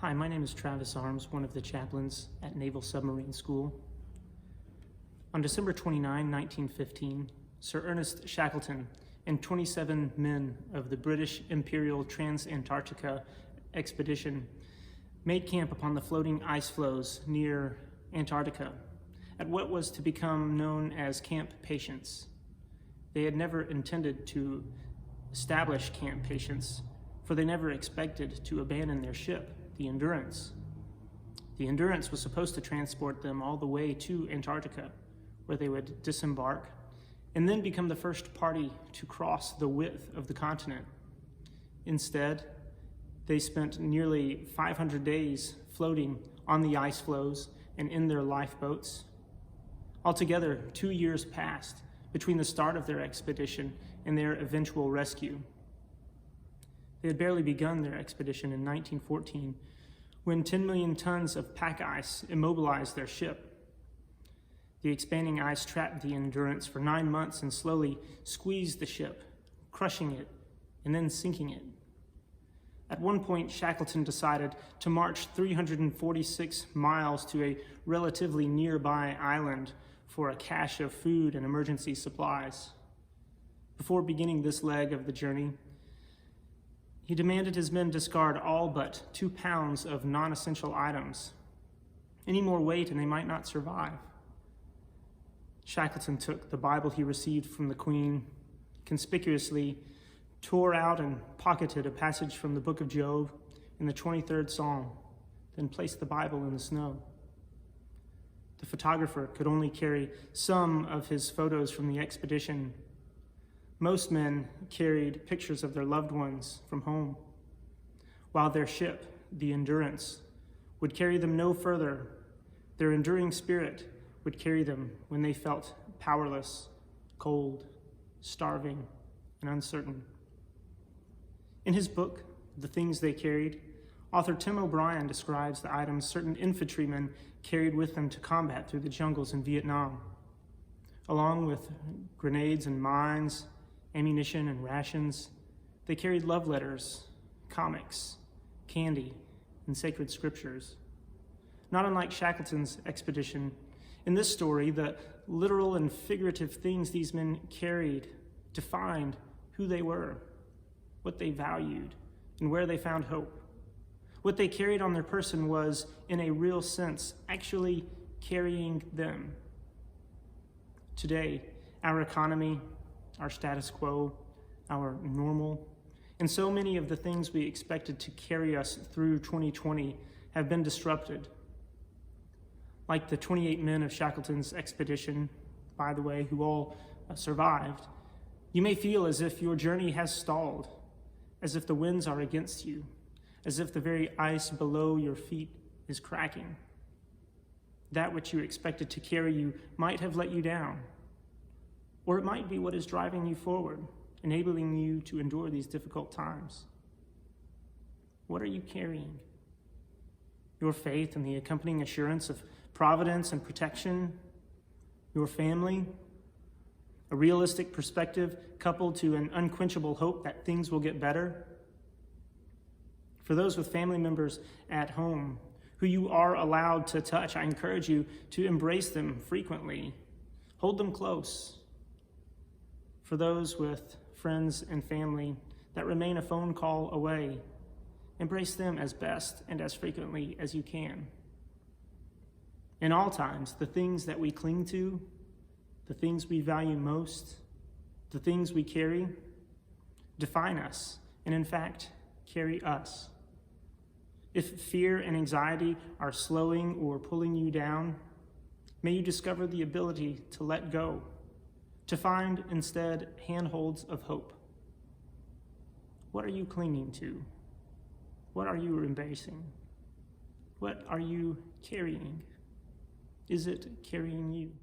Hi, my name is Travis Arms, one of the chaplains at Naval Submarine School. On December 29, 1915, Sir Ernest Shackleton and 27 men of the British Imperial Trans-Antarctica expedition made camp upon the floating ice floes near Antarctica at what was to become known as Camp Patience. They had never intended to establish Camp Patience, for they never expected to abandon their ship, the Endurance. The Endurance was supposed to transport them all the way to Antarctica, where they would disembark and then become the first party to cross the width of the continent. Instead, they spent nearly 500 days floating on the ice floes and in their lifeboats. Altogether, 2 years passed between the start of their expedition and their eventual rescue. They had barely begun their expedition in 1914 when 10 million tons of pack ice immobilized their ship. The expanding ice trapped the Endurance for 9 months and slowly squeezed the ship, crushing it and then sinking it. At one point, Shackleton decided to march 346 miles to a relatively nearby island for a cache of food and emergency supplies. Before beginning this leg of the journey, he demanded his men discard all but 2 pounds of non-essential items. Any more weight and they might not survive. Shackleton took the Bible he received from the Queen, conspicuously tore out and pocketed a passage from the book of Job in the 23rd Psalm, then placed the Bible in the snow. The photographer could only carry some of his photos from the expedition. Most men carried pictures of their loved ones from home, while their ship, the Endurance, would carry them no further. Their enduring spirit would carry them when they felt powerless, cold, starving, and uncertain. In his book, The Things They Carried, author Tim O'Brien describes the items certain infantrymen carried with them to combat through the jungles in Vietnam. Along with grenades and mines, ammunition and rations, they carried love letters, comics, candy, and sacred scriptures. Not unlike Shackleton's expedition, in this story, the literal and figurative things these men carried defined who they were, what they valued, and where they found hope. What they carried on their person was, in a real sense, actually carrying them. Today, our economy, our status quo, our normal, and so many of the things we expected to carry us through 2020 have been disrupted. Like the 28 men of Shackleton's expedition, by the way, who all survived, you may feel as if your journey has stalled, as if the winds are against you, as if the very ice below your feet is cracking. That which you expected to carry you might have let you down, or it might be what is driving you forward, enabling you to endure these difficult times. What are you carrying? Your faith and the accompanying assurance of providence and protection? Your family? A realistic perspective coupled to an unquenchable hope that things will get better? For those with family members at home who you are allowed to touch, I encourage you to embrace them frequently. Hold them close. For those with friends and family that remain a phone call away, embrace them as best and as frequently as you can. In all times, the things that we cling to, the things we value most, the things we carry, define us, and in fact, carry us. If fear and anxiety are slowing or pulling you down, may you discover the ability to let go, to find instead handholds of hope. What are you clinging to? What are you embracing? What are you carrying? Is it carrying you?